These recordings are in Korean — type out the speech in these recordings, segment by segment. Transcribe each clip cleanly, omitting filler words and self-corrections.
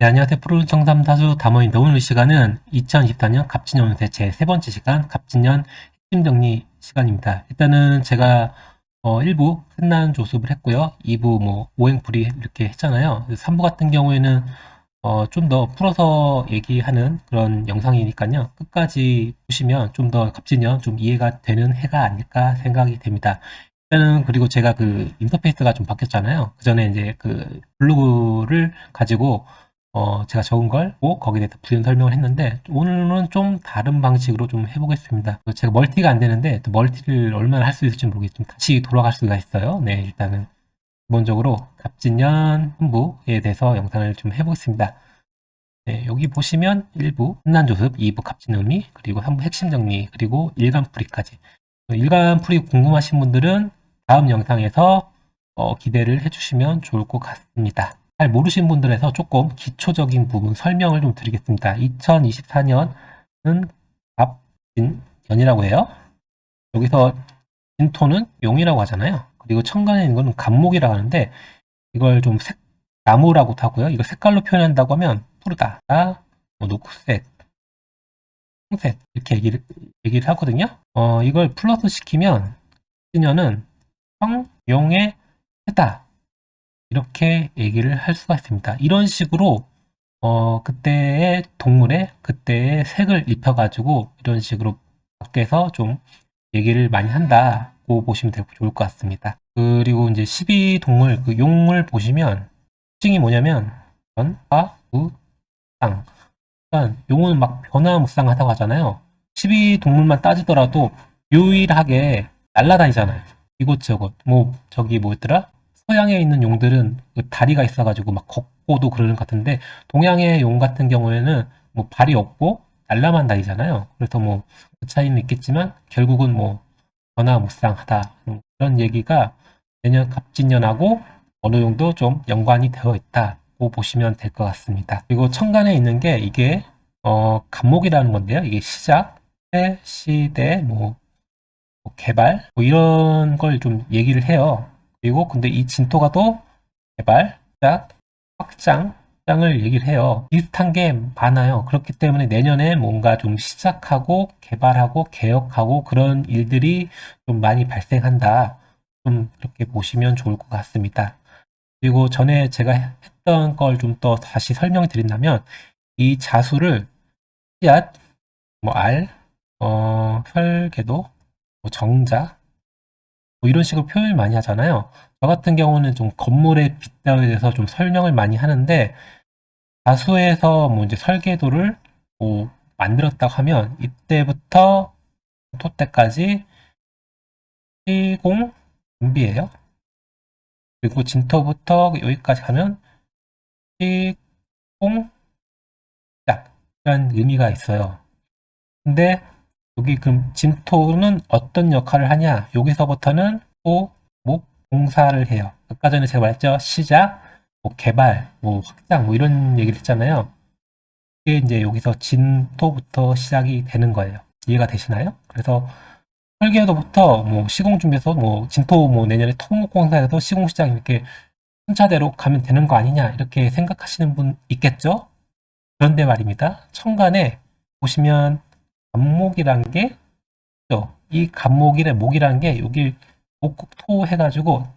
네, 안녕하세요. 프로는 청담다수 담원입니다. 오늘 시간은 2024년 갑진년 운세 제 세 번째 시간 갑진년 핵심 정리 시간입니다. 일단은 제가 1부 끝난 조습을 했고요. 2부 뭐 오행풀이 이렇게 했잖아요. 3부 같은 경우에는 좀 더 풀어서 얘기하는 그런 영상이니까요. 끝까지 보시면 좀 더 갑진년 좀 이해가 되는 해가 아닐까 생각이 됩니다. 일단은 그리고 제가 그 인터페이스가 좀 바뀌었잖아요. 그 전에 이제 그 블로그를 가지고 제가 적은 걸 거기에 대해서 부연 설명을 했는데 오늘은 좀 다른 방식으로 좀 해보겠습니다. 제가 멀티가 안 되는데 또 멀티를 얼마나 할 수 있을지 모르겠지만 다시 돌아갈 수가 있어요. 네, 일단은 기본적으로 갑진년 hun부에 대해서 영상을 좀 해보겠습니다. 네, 여기 보시면 1부 흔난조습, 2부 갑진의미, 그리고 3부 핵심 정리, 그리고 일간풀이까지. 일간풀이 궁금하신 분들은 다음 영상에서 기대를 해주시면 좋을 것 같습니다. 잘 모르신 분들에서 조금 기초적인 부분 설명을 좀 드리겠습니다. 2024년은 갑진년이라고 해요. 여기서 진토는 용이라고 하잖아요. 그리고 천간에 있는 거는 간목이라고 하는데 이걸 좀 나무라고도 하고요. 이거 색깔로 표현한다고 하면 푸르다, 뭐 녹색, 홍색 이렇게 얘기를 하거든요. 이걸 플러스 시키면 신년은 성용의 해다 이렇게 얘기를 할 수가 있습니다. 이런 식으로 그때의 동물의 그때의 색을 입혀가지고 이런 식으로 밖에서 좀 얘기를 많이 한다고 보시면 좋을 것 같습니다. 그리고 이제 12동물 그 용을 보시면 특징이 뭐냐면 전, 화, 우, 상. 그러니까 용은 막 변화무쌍하다고 하잖아요. 12동물만 따지더라도 유일하게 날아다니잖아요. 이곳저곳. 뭐 저기 뭐였더라? 서양에 있는 용들은 그 다리가 있어가지고 막 걷고도 그러는 것 같은데 동양의 용 같은 경우에는 뭐 발이 없고 날라만 다니잖아요. 그래서 뭐 그 차이는 있겠지만 결국은 뭐 변화무쌍하다 그런 얘기가 내년 갑진년하고 어느 정도 좀 연관이 되어 있다고 보시면 될 것 같습니다. 그리고 천간에 있는 게 이게 간목이라는 건데요. 이게 시작, 시대, 뭐 개발 뭐 이런 걸 좀 얘기를 해요. 그리고 근데 이 진토가 또 개발, 시작, 확장, 을 얘기를 해요. 비슷한 게 많아요. 그렇기 때문에 내년에 뭔가 좀 시작하고 개발하고 개혁하고 그런 일들이 좀 많이 발생한다. 좀 그렇게 보시면 좋을 것 같습니다. 그리고 전에 제가 했던 걸 좀 더 다시 설명해 드린다면 이 자수를 씨앗, 뭐 알, 혈궤도, 뭐 정자 뭐 이런 식으로 표현을 많이 하잖아요. 저 같은 경우는 좀 건물의 빗자루에 대해서 좀 설명을 많이 하는데 다수에서 뭐 이제 설계도를 뭐 만들었다고 하면 이때부터 토때까지 시공 준비예요. 그리고 진토부터 여기까지 가면 시공 시작 이런 의미가 있어요. 근데 여기 그럼 진토는 어떤 역할을 하냐? 여기서부터는 또 목 공사를 해요. 아까 전에 제가 말했죠. 시작, 뭐 개발, 뭐 확장, 뭐 이런 얘기를 했잖아요. 이게 이제 여기서 진토부터 시작이 되는 거예요. 이해가 되시나요? 그래서 설계도부터 뭐 시공 준비해서 뭐 진토 뭐 내년에 토목공사에서 시공 시작 이렇게 순차대로 가면 되는 거 아니냐 이렇게 생각하시는 분 있겠죠? 그런데 말입니다. 천간에 보시면 간목이란 게 있죠. 이 간목이래 목이란 게 여기 목토 해가지고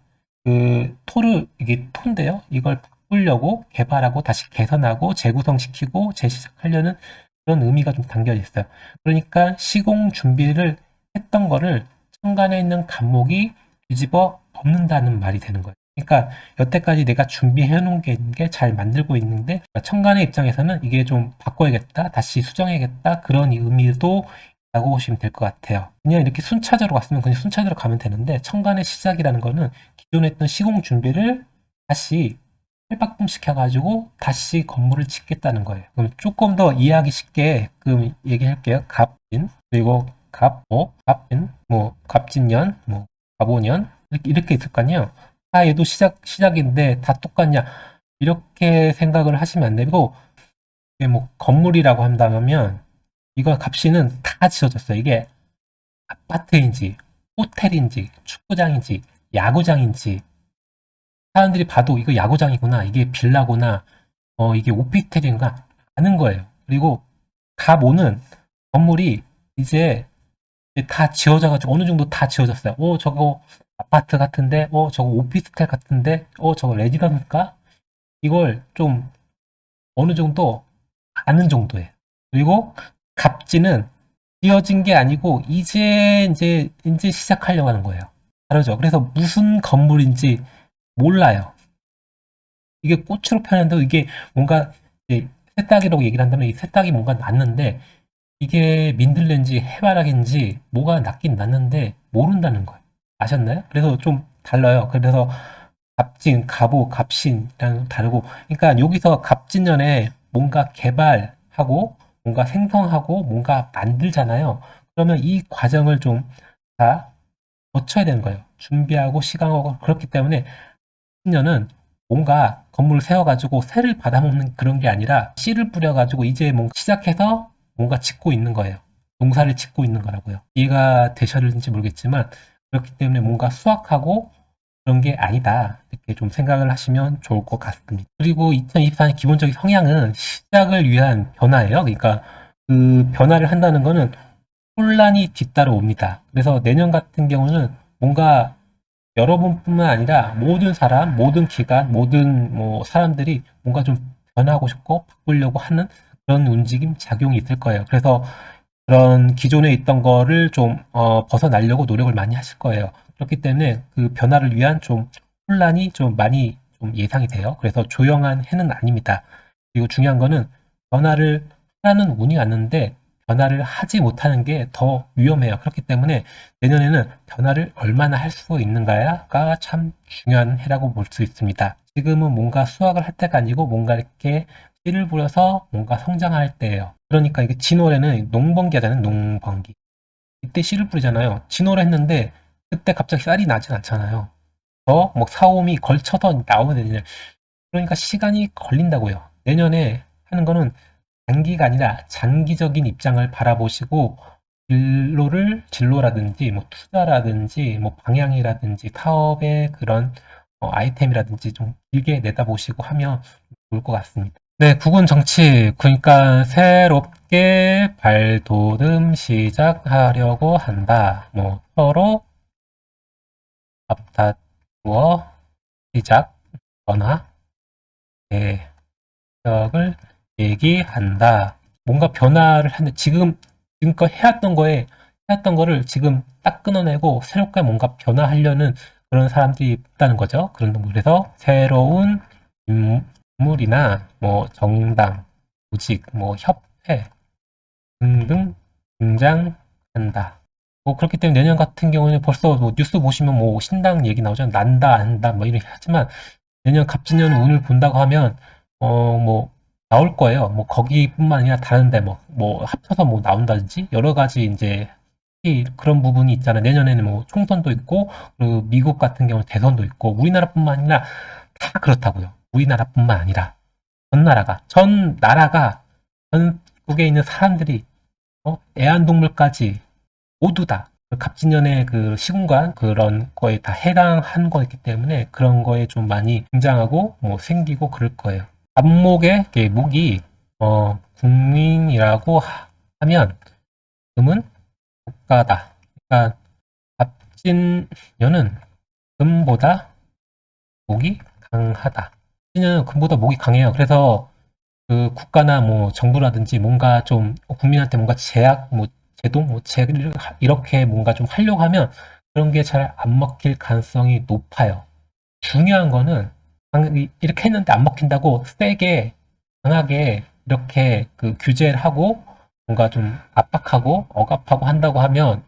그 토를 이게 토인데요. 이걸 바꾸려고 개발하고 다시 개선하고 재구성시키고 재시작하려는 그런 의미가 좀 담겨 있어요. 그러니까 시공 준비를 했던 거를 천간에 있는 간목이 뒤집어 엎는다는 말이 되는 거예요. 그러니까 여태까지 내가 준비해 놓은 게 잘 만들고 있는데 천간의 입장에서는 이게 좀 바꿔야겠다, 다시 수정해야겠다 그런 의미도 라고 보시면 될 것 같아요. 그냥 이렇게 순차적으로 갔으면 그냥 순차적으로 가면 되는데 천간의 시작이라는 거는 기존에 했던 시공 준비를 다시 탈바꿈 시켜가지고 다시 건물을 짓겠다는 거예요. 그럼 조금 더 이해하기 쉽게 그럼 얘기할게요. 갑진 그리고 갑목, 갑진, 뭐 갑진년, 뭐 갑오년 이렇게 있을 거 아니에요. 아 얘도 시작인데 다 똑같냐 이렇게 생각을 하시면 안 되고 이게 뭐 건물이라고 한다면 이거 값이는 다 지어졌어요. 이게 아파트인지 호텔인지 축구장인지 야구장인지 사람들이 봐도 이거 야구장이구나 이게 빌라구나 이게 오피스텔인가 아는 거예요. 그리고 갑오는 건물이 이제 다 지어져가지고 어느 정도 다 지어졌어요. 저거 아파트 같은데, 저거 오피스텔 같은데, 저거 레지던스일까? 이걸 좀 어느 정도 아는 정도예요. 그리고 갑지는 지어진 게 아니고 이제 시작하려고 하는 거예요. 다르죠. 그래서 무슨 건물인지 몰라요. 이게 꽃으로 표현한다고 이게 뭔가 이제 새싹이라고 얘기를 한다면 이 새싹이 뭔가 났는데 이게 민들레인지 해바라기인지 뭐가 났긴 났는데 모른다는 거예요. 아셨나요? 그래서 좀 달라요. 그래서 갑진, 갑오, 갑신이랑 다르고 그러니까 여기서 갑진년에 뭔가 개발하고 뭔가 생성하고 뭔가 만들잖아요. 그러면 이 과정을 좀 다 거쳐야 되는 거예요. 준비하고 시간하고 그렇기 때문에 신년은 뭔가 건물을 세워가지고 새를 받아먹는 그런 게 아니라 씨를 뿌려가지고 이제 뭔가 시작해서 뭔가 짓고 있는 거예요. 농사를 짓고 있는 거라고요. 이해가 되셨는지 모르겠지만 그렇기 때문에 뭔가 수확하고 그런 게 아니다. 이렇게 좀 생각을 하시면 좋을 것 같습니다. 그리고 2024년 기본적인 성향은 시작을 위한 변화예요. 그러니까 그 변화를 한다는 거는 혼란이 뒤따라옵니다. 그래서 내년 같은 경우는 뭔가 여러분뿐만 아니라 모든 사람, 모든 기관, 모든 뭐 사람들이 뭔가 좀 변하고 싶고 바꾸려고 하는 그런 움직임, 작용이 있을 거예요. 그래서 그런 기존에 있던 거를 좀 벗어나려고 노력을 많이 하실 거예요. 그렇기 때문에 그 변화를 위한 좀 혼란이 좀 많이 좀 예상이 돼요. 그래서 조용한 해는 아닙니다. 그리고 중요한 거는 변화를 하는 운이 왔는데 변화를 하지 못하는 게 더 위험해요. 그렇기 때문에 내년에는 변화를 얼마나 할 수 있는가가 참 중요한 해라고 볼 수 있습니다. 지금은 뭔가 수확을 할 때가 아니고 뭔가 이렇게 씨를 뿌려서 뭔가 성장할 때예요. 그러니까 이게 진월에는 농번기 하잖아요. 농번기. 이때 씨를 뿌리잖아요. 진월에 했는데 그때 갑자기 쌀이 나진 않잖아요. 뭐 사옴이 걸쳐서 나오면 되냐. 그러니까 시간이 걸린다고요. 내년에 하는 거는 단기가 아니라 장기적인 입장을 바라보시고 진로라든지 뭐 투자라든지 뭐 방향이라든지 사업의 그런 아이템이라든지 좀 길게 내다보시고 하면 좋을 것 같습니다. 네, 국은 정치. 그러니까 새롭게 발돋움 시작하려고 한다. 뭐 서로 앞다투어 시작, 전화, 대적을 얘기한다. 뭔가 변화를 하는데 지금껏 해왔던 거를 지금 딱 끊어내고 새롭게 뭔가 변화하려는 그런 사람들이 있다는 거죠. 그래서 새로운 인물이나 뭐 정당, 조직, 뭐 협회 등등 등장한다. 뭐 그렇기 때문에 내년 같은 경우는 벌써 뭐 뉴스 보시면 뭐 신당 얘기 나오잖아요. 난다, 안다, 뭐 이렇게 하지만 내년 갑진년 운을 본다고 하면 뭐 나올 거예요. 뭐 거기뿐만 아니라 다른데 뭐 합쳐서 뭐 나온다든지 여러 가지 이제 그런 부분이 있잖아요. 내년에는 뭐 총선도 있고 그리고 미국 같은 경우는 대선도 있고 우리나라뿐만 아니라 다 그렇다고요. 우리나라뿐만 아니라 전 나라가 전국에 있는 사람들이 애완동물까지 모두 다 갑진년의 그 시공간 그런 거에 다 해당한 거였기 때문에 그런 거에 좀 많이 등장하고 뭐 생기고 그럴 거예요. 안목의 목이 국민이라고 하면 금은 국가다. 그러니까 갑진년은 금보다 목이 강하다. 갑진년은 금보다 목이 강해요. 그래서 그 국가나 뭐 정부라든지 뭔가 좀 국민한테 뭔가 제도 이렇게 뭔가 좀 하려고 하면 그런 게 잘 안 먹힐 가능성이 높아요. 중요한 거는 이렇게 했는데 안 먹힌다고 세게 강하게 이렇게 그 규제를 하고 뭔가 좀 압박하고 억압하고 한다고 하면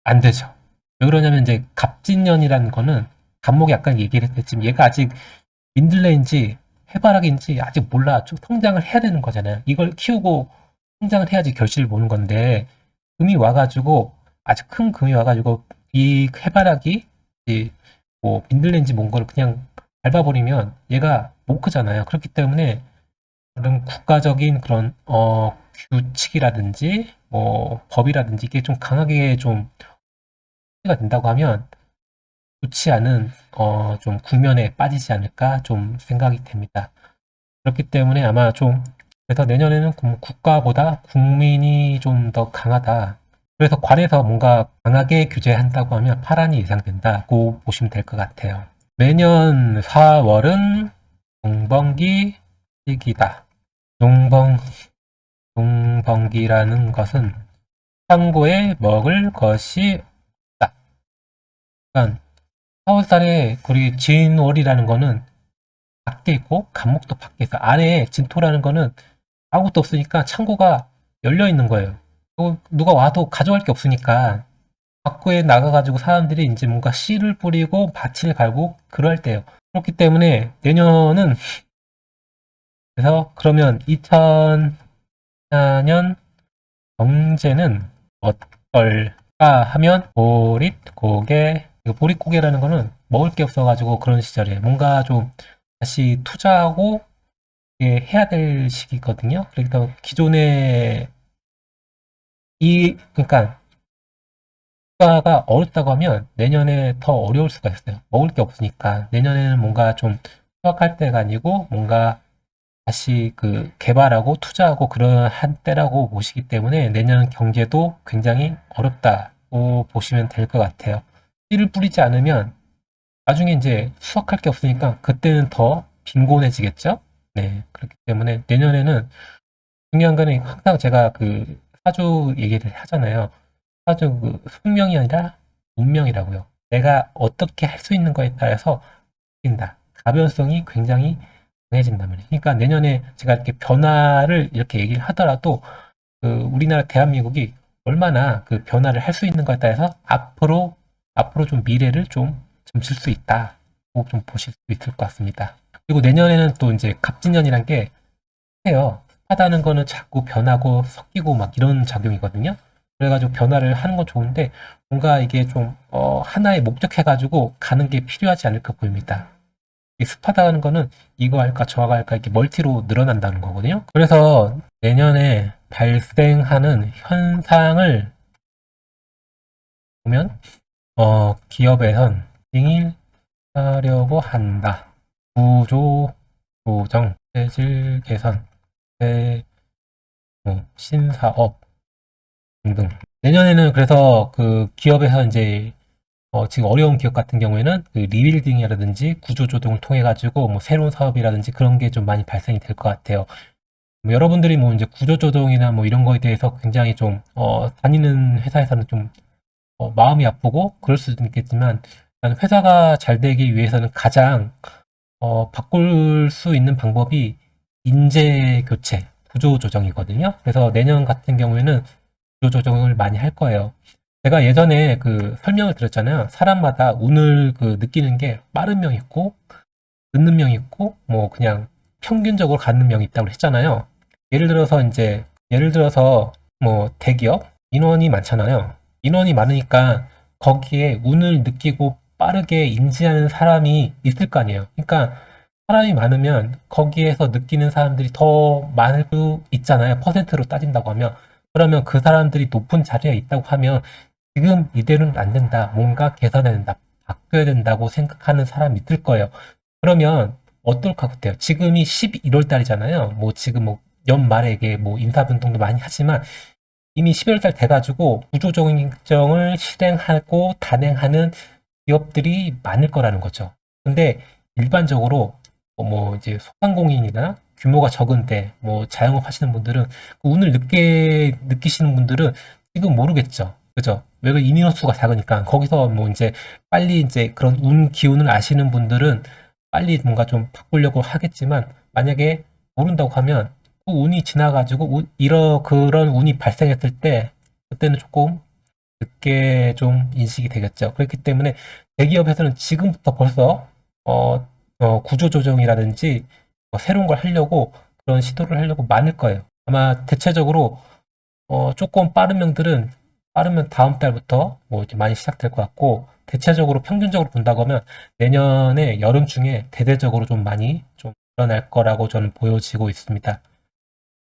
안 되죠. 왜 그러냐면 이제 갑진년이라는 거는 간목이 약간 얘기를 했지만 얘가 아직 민들레인지 해바라기인지 아직 몰라. 좀 성장을 해야 되는 거잖아요. 이걸 키우고 성장을 해야지 결실을 보는 건데 금이 와가지고 아주 큰 금이 와가지고 이 해바라기 뭐 민들레인지 뭔 거를 그냥 밟아버리면 얘가 못 크잖아요. 그렇기 때문에 그런 국가적인 그런 규칙이라든지 뭐 법이라든지 이게 좀 강하게 좀 가 된다고 하면 좋지 않은 좀 국면에 빠지지 않을까 좀 생각이 됩니다. 그렇기 때문에 아마 좀 그래서 내년에는 국가보다 국민이 좀 더 강하다. 그래서 관에서 뭔가 강하게 규제한다고 하면 파란이 예상된다고 보시면 될 것 같아요. 매년 4월은 용번기 시기다. 용번기라는 것은 창고에 먹을 것이 없다. 그러니까 4월달에 우리 진월이라는 거는 밖에 있고 간목도 밖에 있어. 안에 진토라는 거는 아무것도 없으니까 창고가 열려 있는 거예요. 누가 와도 가져갈 게 없으니까 밖에 나가가지고 사람들이 이제 뭔가 씨를 뿌리고 밭을 갈고 그럴 때요. 그렇기 때문에 내년은 그래서 그러면 2004년 경제는 어떨까 하면 보릿고개. 이거 보릿고개라는 거는 먹을 게 없어가지고 그런 시절에 뭔가 좀 다시 투자하고 해야 될 시기거든요. 그러니까 기존에 그러니까 국가가 어렵다고 하면 내년에 더 어려울 수가 있어요. 먹을 게 없으니까 내년에는 뭔가 좀 수확할 때가 아니고 뭔가 다시 그 개발하고 투자하고 그런 한때라고 보시기 때문에 내년 경제도 굉장히 어렵다고 보시면 될 것 같아요. 씨를 뿌리지 않으면 나중에 이제 수확할 게 없으니까 그때는 더 빈곤해지겠죠? 네. 그렇기 때문에 내년에는 중요한 거는 항상 제가 그 사주 얘기를 하잖아요. 사주 그 숙명이 아니라 운명이라고요. 내가 어떻게 할 수 있는 거에 따라서 바뀐다. 가변성이 굉장히 강해진단 말이에요. 그러니까 내년에 제가 이렇게 변화를 이렇게 얘기를 하더라도 그 우리나라 대한민국이 얼마나 그 변화를 할 수 있는 것에 따라서 앞으로 좀 미래를 좀 점칠 수 있다. 좀 보실 수 있을 것 같습니다. 그리고 내년에는 또 이제 갑진년이란 게 해요. 하다는 거는 자꾸 변하고 섞이고 막 이런 작용이거든요. 그래가지고 변화를 하는 건 좋은데 뭔가 이게 좀 하나에 목적해가지고 가는 게 필요하지 않을까 보입니다. 이 습하다는 거는 이거 할까 저거 할까 이렇게 멀티로 늘어난다는 거거든요. 그래서 내년에 발생하는 현상을 보면 기업에선 빙일하려고 한다. 구조 조정, 체질 개선, 신사업 등등. 내년에는 그래서 그 기업에서 이제 지금 어려운 기업 같은 경우에는 그 리빌딩이라든지 구조조정을 통해 가지고 뭐 새로운 사업이라든지 그런 게 좀 많이 발생이 될 것 같아요. 뭐 여러분들이 뭐 이제 구조조정이나 뭐 이런 거에 대해서 굉장히 좀 다니는 회사에서는 좀 마음이 아프고 그럴 수도 있겠지만 회사가 잘 되기 위해서는 가장 바꿀 수 있는 방법이 인재 교체, 구조 조정이거든요. 그래서 내년 같은 경우에는 구조 조정을 많이 할 거예요. 제가 예전에 그 설명을 드렸잖아요. 사람마다 운을 그 느끼는 게 빠른 명 있고, 늦는 명 있고, 뭐 그냥 평균적으로 가는 명이 있다고 했잖아요. 예를 들어서 뭐 대기업 인원이 많잖아요. 인원이 많으니까 거기에 운을 느끼고 빠르게 인지하는 사람이 있을 거 아니에요. 그러니까 사람이 많으면 거기에서 느끼는 사람들이 더 많을 수 있잖아요. 퍼센트로 따진다고 하면. 그러면 그 사람들이 높은 자리에 있다고 하면 지금 이대로는 안 된다. 뭔가 개선해야 된다. 바뀌어야 된다고 생각하는 사람이 있을 거예요. 그러면 어떨 것 같아요? 지금이 11월 달이잖아요. 뭐 지금 뭐 연말에 이게 뭐 인사변동도 많이 하지만 이미 11월 달 돼가지고 구조조정을 실행하고 단행하는 기업들이 많을 거라는 거죠. 근데 일반적으로 뭐 이제 소상공인이나 규모가 적은데 뭐 자영업 하시는 분들은 그 운을 늦게 느끼시는 분들은 지금 모르겠죠. 그죠? 왜 인원수가 작으니까 거기서 뭐 이제 빨리 이제 그런 운 기운을 아시는 분들은 빨리 뭔가 좀 바꾸려고 하겠지만 만약에 모른다고 하면 그 운이 지나가지고 그런 운이 발생했을 때 그때는 조금 늦게 좀 인식이 되겠죠. 그렇기 때문에 대기업에서는 지금부터 벌써 구조조정이라든지 뭐 새로운 걸 하려고 그런 시도를 하려고 많을 거예요. 아마 대체적으로 조금 빠른 명들은 빠르면 다음 달부터 뭐 이제 많이 시작될 것 같고 대체적으로 평균적으로 본다고 하면 내년에 여름 중에 대대적으로 좀 많이 좀 일어날 거라고 저는 보여지고 있습니다.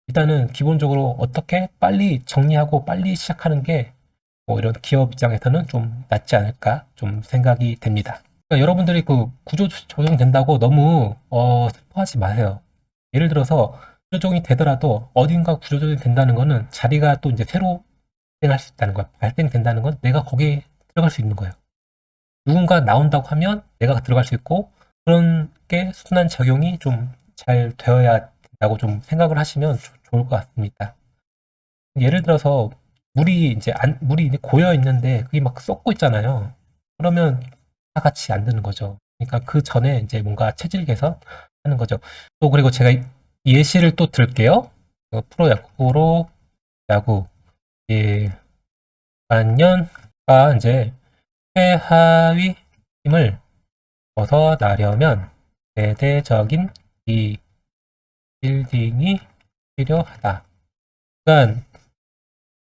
일단은 기본적으로 어떻게 빨리 정리하고 빨리 시작하는 게 뭐 이런 기업 입장에서는 좀 낫지 않을까 좀 생각이 됩니다. 그러니까 여러분들이 그 구조 조정된다고 너무 슬퍼하지 마세요. 예를 들어서 구조조정이 되더라도 어딘가 구조조정이 된다는 거는 자리가 또 이제 새로 발생할 수 있다는 거야. 발생된다는 건 내가 거기에 들어갈 수 있는 거예요. 누군가 나온다고 하면 내가 들어갈 수 있고 그런 게 순환 적용이 좀 잘 되어야 된다고 좀 생각을 하시면 좋을 것 같습니다. 예를 들어서 물이 이제 고여 있는데 그게 막 쏟고 있잖아요. 그러면 다 같이 안 되는 거죠. 그러니까 그 전에 이제 뭔가 체질 개선하는 거죠. 또 그리고 제가 예시를 또 들게요. 프로 야구 예, 반년과 이제 최하위 팀을 벗어나려면 대대적인 리빌딩이 필요하다. 그러니까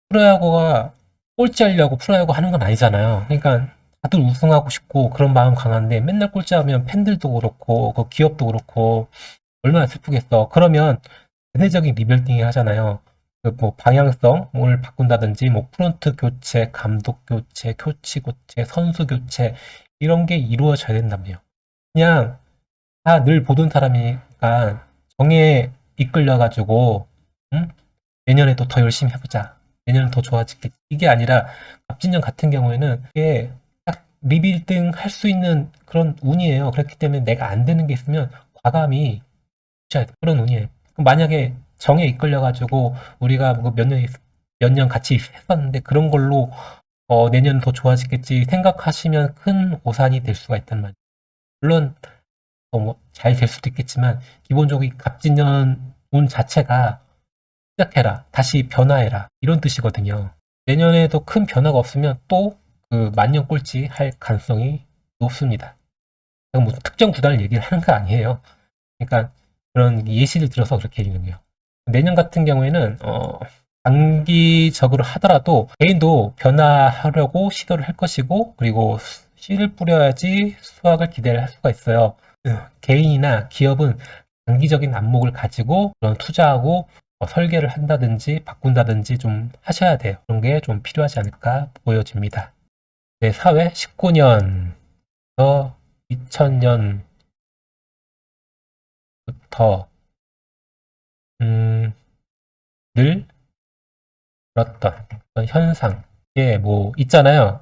프로야구가 꼴찌하려고 프로야구 하는 건 아니잖아요. 그러니까 다들 우승하고 싶고 그런 마음 강한데 맨날 꼴찌하면 팬들도 그렇고 그 기업도 그렇고 얼마나 슬프겠어. 그러면 대대적인 리빌딩을 하잖아요. 그 뭐 방향성을 바꾼다든지 뭐 프론트 교체, 감독 교체, 코치 교체, 선수 교체 이런 게 이루어져야 된다며요. 그냥 다 늘 보던 사람이니까 정에 이끌려 가지고 내년에도 더 열심히 해보자. 내년은 더 좋아지겠지. 이게 아니라 갑진년 같은 경우에는 이게 딱 리빌딩 할 수 있는 그런 운이에요. 그렇기 때문에 내가 안 되는 게 있으면 과감히 해야 돼. 그런 운이에요. 그럼 만약에 정에 이끌려가지고 우리가 뭐 몇 년 같이 했었는데 그런 걸로 내년 더 좋아지겠지 생각하시면 큰 오산이 될 수가 있단 말이에요. 물론 잘 될 수도 있겠지만 기본적으로 이 갑진년 운 자체가 시작해라, 다시 변화해라 이런 뜻이거든요. 내년에도 큰 변화가 없으면 또 그 만년 꼴찌 할 가능성이 높습니다. 제가 뭐 특정 구단을 얘기를 하는 거 아니에요. 그러니까 그런 예시를 들어서 그렇게 얘기하는 거예요. 내년 같은 경우에는 단기적으로 하더라도 개인도 변화하려고 시도를 할 것이고 그리고 씨를 뿌려야지 수확을 기대를 할 수가 있어요. 개인이나 기업은 장기적인 안목을 가지고 그런 투자하고 설계를 한다든지 바꾼다든지 좀 하셔야 돼요. 그런 게 좀 필요하지 않을까 보여집니다. 네, 사회 19년부터 2000년부터 늘 그렇던 어떤 현상 이게 뭐 있잖아요.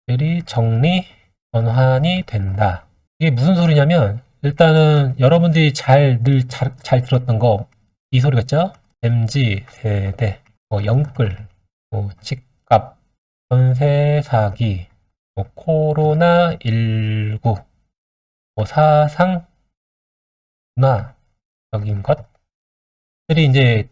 들이 정리 전환이 된다. 이게 무슨 소리냐면 일단은 여러분들이 잘 들었던 거 이 소리겠죠? MZ 세대, 뭐 영끌, 뭐 집값, 전세 사기, 뭐 코로나19, 뭐 사상 문화적인 것들이 이제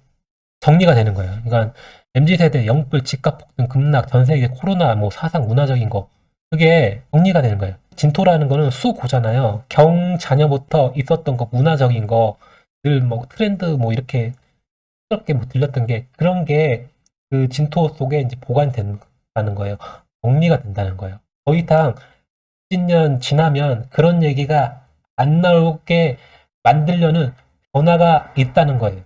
정리가 되는 거예요. 그러니까 MZ세대 영끌 집값 폭등 급락 전 세계 코로나 뭐 사상 문화적인 거 그게 정리가 되는 거예요. 진토라는 거는 수고잖아요. 경자녀부터 있었던 거 문화적인 거 늘 뭐 트렌드 뭐 이렇게 그렇게 뭐 들렸던 게 그런 게 그 진토 속에 이제 보관된다는 거예요. 정리가 된다는 거예요. 더 이상 10년 지나면 그런 얘기가 안 나오게 만들려는 변화가 있다는 거예요.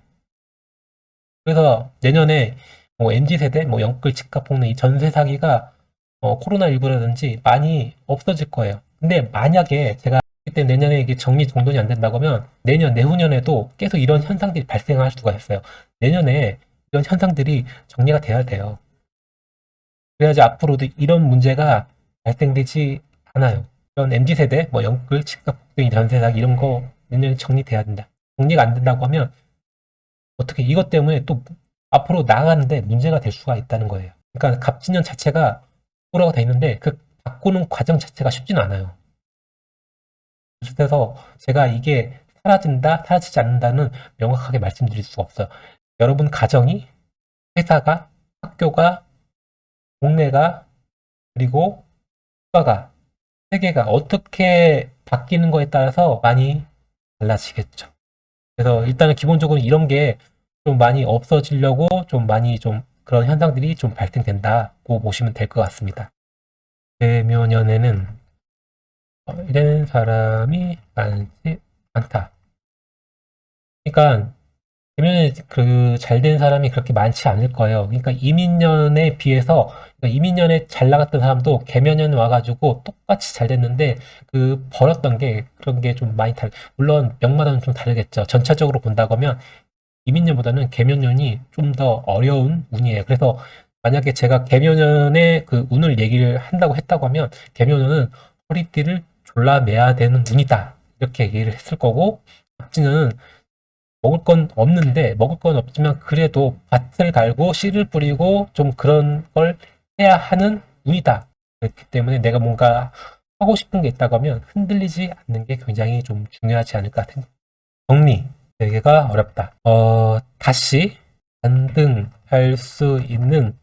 그래서 내년에 뭐 MZ세대, 뭐 영끌 집값 폭락, 이 전세 사기가 코로나19라든지 많이 없어질 거예요. 근데 만약에 제가 그때 내년에 이게 정리 정돈이 안 된다고 하면 내년, 내후년에도 계속 이런 현상들이 발생할 수가 있어요. 내년에 이런 현상들이 정리가 돼야 돼요. 그래야지 앞으로도 이런 문제가 발생되지 않아요. 이런 MZ세대, 뭐 영끌 집값 폭등, 전세 사기 이런 거 내년에 정리돼야 된다. 정리가 안 된다고 하면 어떻게 이것 때문에 또 앞으로 나아가는데 문제가 될 수가 있다는 거예요. 그러니까 갑진년 자체가 호러가 돼 있는데 그 바꾸는 과정 자체가 쉽지는 않아요. 그래서 제가 이게 사라진다, 사라지지 않는다는 명확하게 말씀드릴 수가 없어요. 여러분 가정이, 회사가, 학교가, 동네가, 그리고 국가가, 세계가 어떻게 바뀌는 거에 따라서 많이 달라지겠죠. 그래서 일단은 기본적으로 이런 게 좀 많이 없어지려고 좀 많이 좀 그런 현상들이 좀 발생된다고 보시면 될 것 같습니다. 내묘년에는 이런 사람이 많지 않다. 그러니까 그러면 그 잘 된 사람이 그렇게 많지 않을 거예요. 그러니까 이민년에 비해서 그러니까 이민년에 잘 나갔던 사람도 개면년 와가지고 똑같이 잘 됐는데 그 벌었던 게 그런 게 좀 많이 물론 명마다는 좀 다르겠죠. 전체적으로 본다고 하면 이민년보다는 개면년이 좀 더 어려운 운이에요. 그래서 만약에 제가 개면년의 그 운을 얘기를 한다고 했다고 하면 개면년은 허리띠를 졸라 매야 되는 운이다. 이렇게 얘기를 했을 거고 갑진년은 먹을 건 없는데 먹을 건 없지만 그래도 밭을 갈고 씨를 뿌리고 좀 그런 걸 해야 하는 운이다. 그렇기 때문에 내가 뭔가 하고 싶은 게 있다고 하면 흔들리지 않는 게 굉장히 좀 중요하지 않을까 생각. 정리 되기가 어렵다. 다시 반등할 수 있는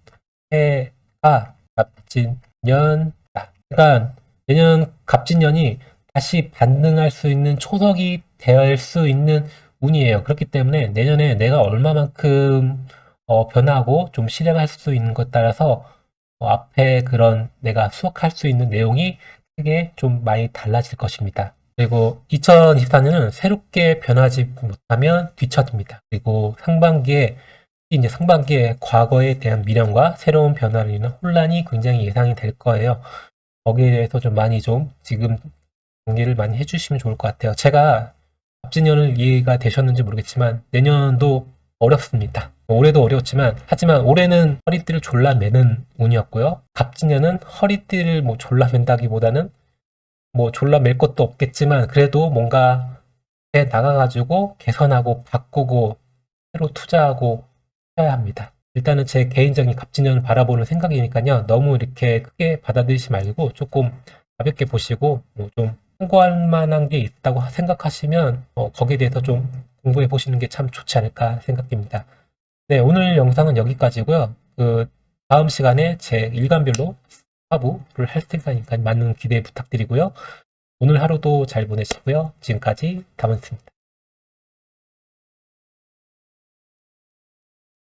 해가 갑진년이다. 그러니까 내년 갑진년이 다시 반등할 수 있는 초석이 될 수 있는 운이에요. 그렇기 때문에 내년에 내가 얼마만큼 변하고 좀 실행할 수 있는 것 따라서 앞에 그런 내가 수확할 수 있는 내용이 크게 좀 많이 달라질 것입니다. 그리고 2024년은 새롭게 변하지 못하면 뒤처집니다. 그리고 상반기에 과거에 대한 미련과 새로운 변화로 인한 혼란이 굉장히 예상이 될 거예요. 거기에 대해서 좀 많이 좀 지금 정리를 많이 해주시면 좋을 것 같아요. 제가 갑진년을 이해가 되셨는지 모르겠지만 내년도 어렵습니다. 올해도 어려웠지만 하지만 올해는 허리띠를 졸라 매는 운이었고요. 갑진년은 허리띠를 뭐 졸라 맨다기보다는 뭐 졸라 맬 것도 없겠지만 그래도 뭔가 해 나가가지고 개선하고 바꾸고 새로 투자하고 해야 합니다. 일단은 제 개인적인 갑진년을 바라보는 생각이니까요. 너무 이렇게 크게 받아들이지 말고 조금 가볍게 보시고 뭐 좀 참고할 만한 게 있다고 생각하시면 거기에 대해서 좀 공부해 보시는 게 참 좋지 않을까 생각됩니다. 네, 오늘 영상은 여기까지고요. 그 다음 시간에 제 일간별로 하부를 할 테니까 많은 기대 부탁드리고요. 오늘 하루도 잘 보내시고요. 지금까지 담은스입니다.